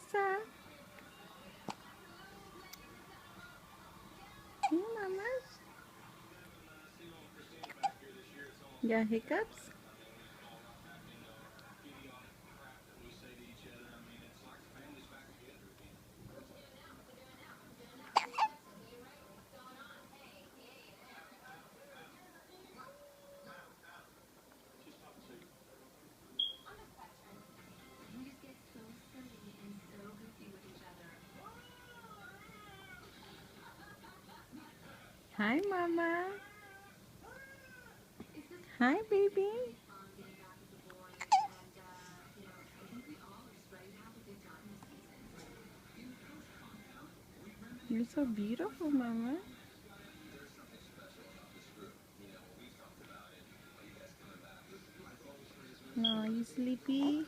Elsa. Hey, Mama. Got hiccups? Hi, Mama. Hi, baby. You're so beautiful, Mama. No, you sleepy?